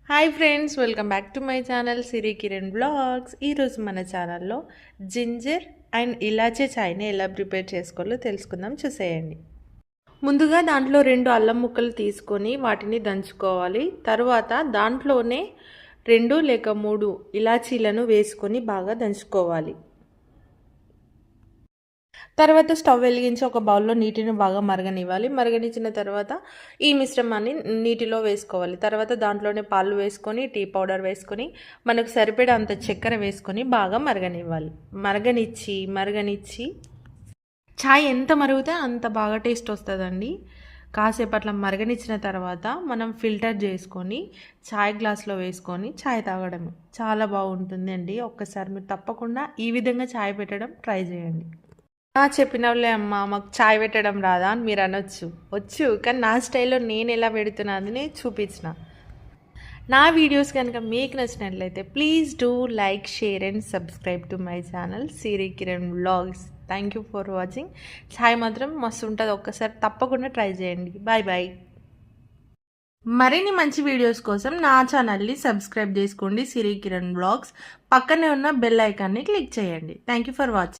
Hi friends, welcome back to my channel Siri Kiran blogs. ఈరోజు మన ఛానల్లో జింజర్ అండ్ ఇలాచీ చాయ్ని ఎలా ప్రిపేర్ చేసుకోవాలో తెలుసుకుందాం, చూసేయండి. ముందుగా దాంట్లో 2 అల్లం ముక్కలు తీసుకొని వాటిని దంచుకోవాలి. తర్వాత దాంట్లోనే 2 లేక 3 ఇలాచీలను వేసుకొని బాగా దంచుకోవాలి. తర్వాత స్టవ్ వెలిగించి ఒక బౌల్లో నీటిని బాగా మరగనివ్వాలి. మరగనిచ్చిన తర్వాత ఈ మిశ్రమాన్ని నీటిలో వేసుకోవాలి. తర్వాత దాంట్లోనే పాలు వేసుకొని, టీ పౌడర్ వేసుకొని, మనకు సరిపడా అంత చక్కెర వేసుకొని బాగా మరగనివ్వాలి. మరగనిచ్చి చాయ్ ఎంత మరిగితే అంత బాగా టేస్ట్ వస్తుందండి. కాసేపు అట్లా మరగనిచ్చిన తర్వాత మనం ఫిల్టర్ చేసుకొని చాయ్ గ్లాస్లో వేసుకొని చాయ్ తాగడం చాలా బాగుంటుంది అండి. ఒక్కసారి మీరు తప్పకుండా ఈ విధంగా చాయ్ పెట్టడం ట్రై చేయండి. చెప్పినవులే అమ్మ, మాకు చాయ్ పెట్టడం రాదా అని మీరు వచ్చు, కానీ నా స్టైల్లో నేను ఎలా పెడుతున్నానని చూపించిన. నా వీడియోస్ కనుక మీకు నచ్చినట్లయితే please do like, share and subscribe to my channel Siri Kiran vlogs. Thank you for watching. చాయ్ మాత్రం మస్తు ఉంటుంది, ఒక్కసారి తప్పకుండా ట్రై చేయండి. Bye bye. మరిన్ని మంచి వీడియోస్ కోసం నా ఛానల్ని సబ్స్క్రైబ్ చేసుకోండి, సిరి కిరణ్ వ్లాగ్స్. పక్కనే ఉన్న బెల్ ఐకాన్ని క్లిక్ చేయండి. Thank you for watching.